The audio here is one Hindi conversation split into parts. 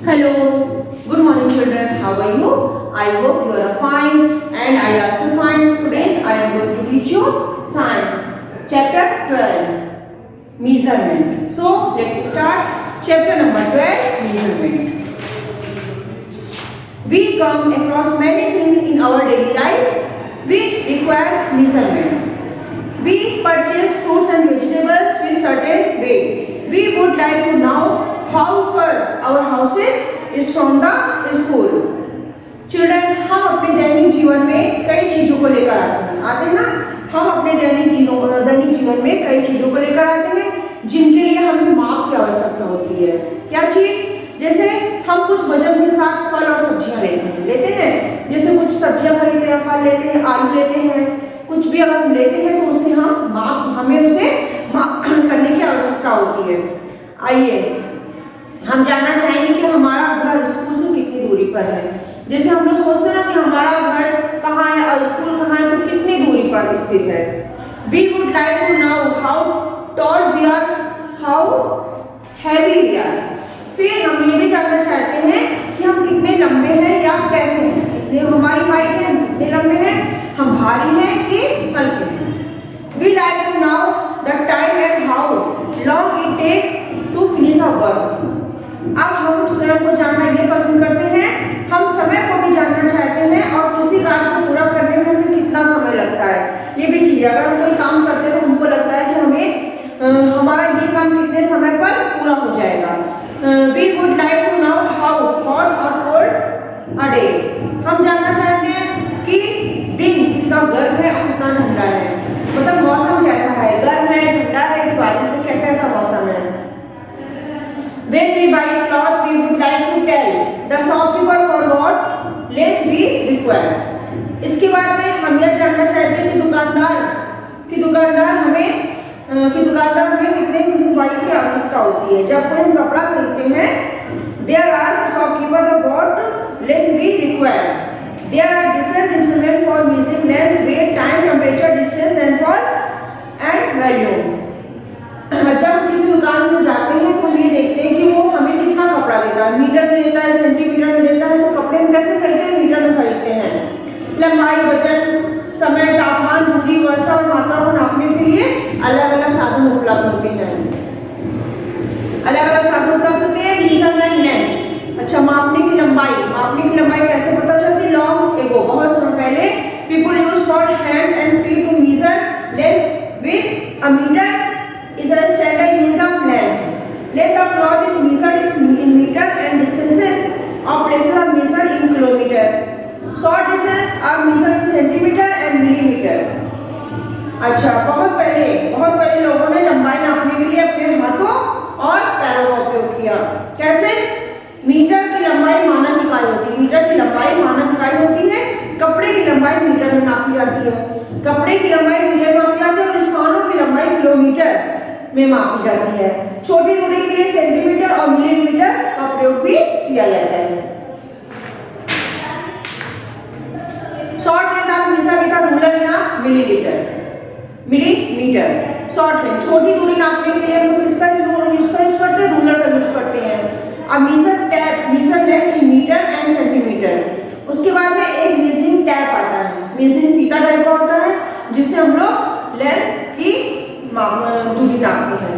Hello, good morning children. How are you? I hope you are fine and I also fine. Today I am going to teach you science chapter 12 measurement. So let's start chapter number 12 measurement. We come across many things in our daily life which require measurement. We purchase fruits and vegetables with certain weight. We would like to know how far our houses is from the school. Children, हम अपने दैनिक जीवन में कई चीजों को लेकर आते हैं ना। हम अपने दैनिक जीवन में कई चीजों को लेकर आते हैं जिनके लिए हमें माप की आवश्यकता होती है। क्या चीज? जैसे हम कुछ वजन के साथ फल और सब्जियां लेते हैं। जैसे कुछ सब्जियां खरीदते हैं, फल लेते हैं, आलू लेते हैं, कुछ भी अगर हम लेते हैं तो उसे हमें उसे माप करने की आवश्यकता होती है। आइए हम जानना चाहेंगे कि हमारा घर स्कूल से कितनी दूरी पर है। जैसे हम लोग सोचते हैं ना कि हमारा घर कहाँ है और स्कूल कहाँ है, तो कितनी दूरी पर स्थित है। We would like to know how tall we are, how heavy we are. फिर हम ये भी जानना चाहते हैं कि हम कितने लंबे हैं या कैसे हैं, कितने हमारी हाइट है, कितने लंबे हैं, हम भारी हैं कि हल्के हैं। We like to know the time and how long it takes to finish our work. अब हम स्वयं को जानना ये पसंद करते हैं, हम समय को भी जानना चाहते हैं और किसी कार्य को पूरा करने में हमें कितना समय लगता है ये भी चीज। अगर हम कोई काम करते हैं तो हमको लगता है कि हमें हमारा ये काम कितने समय पर पूरा हो जाएगा। We would like to know how hot or cold a day. हम जानना चाहते हैं कि दिन कितना गर्म है और कितना ठंडा है, मतलब मौसम कैसा है, गर्म है, ठंडा है कि बारिश है, कैसा मौसम है। When we buy cloth, we would like to tell the shopkeeper for what length we require. इसके बाद में हम यह जानना चाहते हैं कि दुकानदार हमें कितने लंबाई की आवश्यकता होती है। जब कोई हम कपड़ा खरीदते हैं, there are shopkeeper the what length we require. There are different instruments for measuring length, weight, time, temperature, distance and value. जब हम किसी दुकान में जाते हैं तो हम ये देखते हैं कि वो हमें कितना कपड़ा देता है, मीटर में देता है, सेंटीमीटर में देता है। तो कपड़े हम कैसे खरीदते हैं? मीटर में खरीदते हैं। लंबाई, वजन, समय, तापमान, दूरी, वर्षा और मात्रा को नापने के लिए अलग अलग साधन उपलब्ध होते हैं। मेजरमेंट लेंथ, अच्छा मापने की लंबाई कैसे पता चलती? लॉन्ग एगो, बहुत समय पहले people use for hands and feet to measure length with a metre is a standard unit of length. Length of cloth is measured in meter and distances of places are measured in kilometer. Short distance are measured in centimeter and millimeter. अच्छा, बहुत पहले लोगों ने लंबाई नापने के लिए अपने हाथों और पैरों का उपयोग किया। कैसे? मीटर की लंबाई मानक इकाई होती है। कपड़े की लंबाई मीटर में नापी जाती है, और स्थानों की लंबाई किलोमीटर में मापी जाती है। छोटी दूरी के लिए सेंटीमीटर और मिलीमीटर का प्रयोग भी किया जाता है। शॉर्ट लेंथ आप हमेशा कहता रूलर या मिलीमीटर। शॉर्ट लेंथ छोटी दूरी नापने के लिए हम लोग किसका यूज करते हैं? रूलर का यूज करते हैं। अब measure length in metre and centimetre. उसके बाद में एक मेजरिंग टैप आता है, मेजरिंग फीता टाइप का होता है जिससे हम लोग लेंथ की दूरी नापते हैं।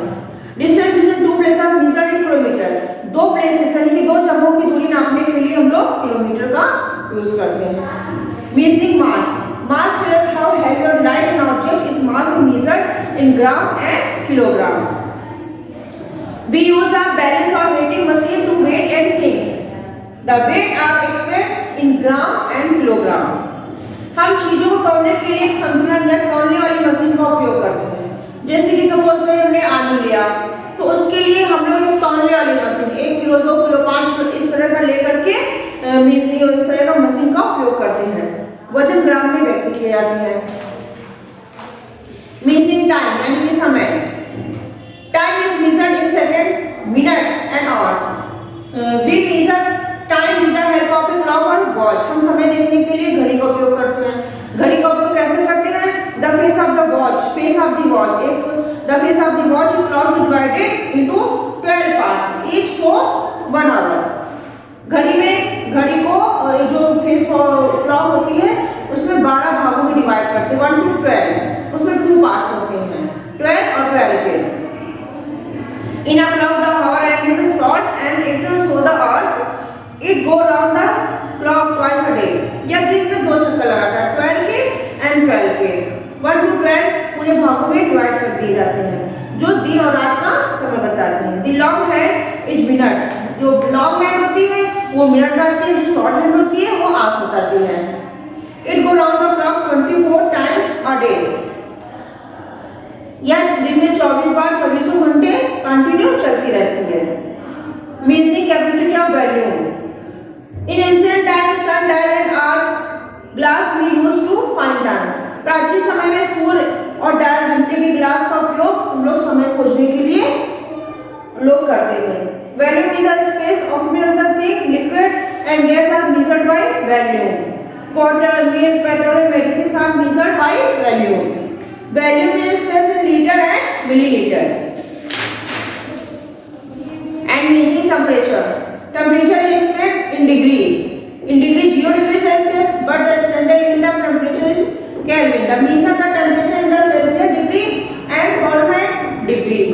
Distance between two places measured in kilometre. दो प्लेसेस यानी कि दो जगहों की दूरी नापने के लिए हम लोग किलोमीटर का यूज करते हैं। Measuring mass tells how heavy और light an object is mass measured in gram and kilogram. We use a balance or weighting machine to weigh and things. The weight are expressed in gram and kilogram. हम चीजों को तौलने के लिए एक संतुलन या तौलने वाली मशीन का उपयोग करते हैं। जैसे कि सपोज में हमने आलू लिया तो उसके लिए हम लोग एक तौलने वाली मशीन 1 किलो, 2 किलो, 5 किलो इस तरह का लेकर के मेजरिंग और इस तरह का मशीन का उपयोग करते हैं। वजन ग्राम में व्यक्त किए जाते हैं। मेजरिंग टाइम यानी कि समय। Time is measured in second, minute and hours. We measure time with the help of a clock और वॉच। हम समय देखने के लिए घड़ी का उपयोग करते हैं। घड़ी का उपयोग कैसे करते हैं? The face of the watch, the face of the watch clock divided into 12 parts, each show 1 hour. घड़ी को जो फेस क्लॉक होती है उसमें 12 भागों में डिवाइड करते हैं 1 to 12, उसमें 2 पार्ट्स होते हैं 12 और 12 के। In a clock the hour hand is short and it will show the hours it go round the clock twice a day. यह दिन में 2 चक्कर लगाता है 12 के एंड 12 के। 1 to 12 पूरे भागों में डिवाइड कर दिए जाते हैं जो दिन और रात का समय बताते हैं। The long hand is minute, जो लॉन्ग हैंड होती है वो मिनट बताती है, जो शॉर्ट हैंड होती है वो आवर्स बताती है। It go round the clock 24 times a day. यह दिन में 24 बार 24 घंटे कंटिन्यू चलती रहती है। Measuring capacity of volume. In ancient times sun dial and hours glass we used to find time. प्राचीन समय में सूर्य और डायल घंटे के ग्लास का उपयोग हम लोग समय खोजने के लिए लोग करते थे। Volume is a space occupied the thick liquid and gas are measured by volume. Water, milk, petrol and medicine are measured by volume. Volume is expressed in liter and milliliter. And measuring temperature. Temperature is expressed in degree. In degree 0 degree Celsius, but the standard unit of temperature is Kelvin. The measure the temperature in the Celsius degree and Fahrenheit degree.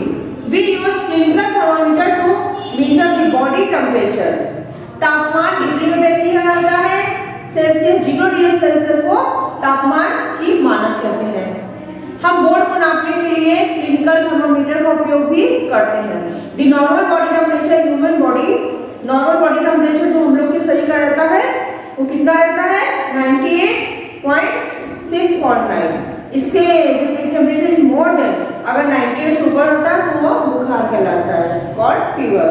We use clinical thermometer to measure the body temperature. तापमान डिग्री में व्यक्त किया जाता है। सेल्सियस 0 डिग्री सेल्सियस को तापमान की मानक कहते हैं। हम बोर्ड को नापने के लिए क्लिनिकल थर्मोमीटर का उपयोग भी करते हैं। The normal body temperature human body, normal body temperature जो हम लोग के शरीर का रहता है वो कितना रहता है 98.6 फॉरेनहाइट। इसके टेम्परेचर इज मोर देन, अगर 98 से ऊपर होता है तो वो बुखार कहलाता है, called fever.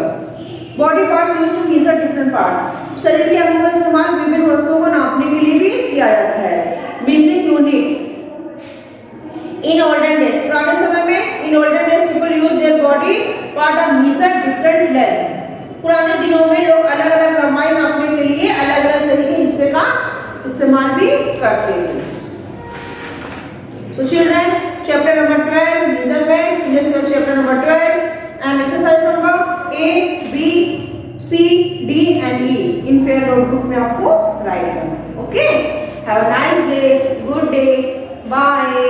Body parts used to measure different parts. शरीर के अंगों का इस्तेमाल विभिन्न वस्तुओं को नापने के लिए भी किया जाता है। Measuring unit in olden days, पुराने समय में in olden days people use their body part of measure different length. पुराने दिनों में लोग अलग अलग लंबाई नापने के लिए अलग अलग शरीर के हिस्से का इस्तेमाल भी करते थे। So children, chapter number 12 measurement, finish with chapter number 12 and exercise number A, B, C, D and E in fair notebook में आपको write करना है। Okay? Have a nice day, good day, bye.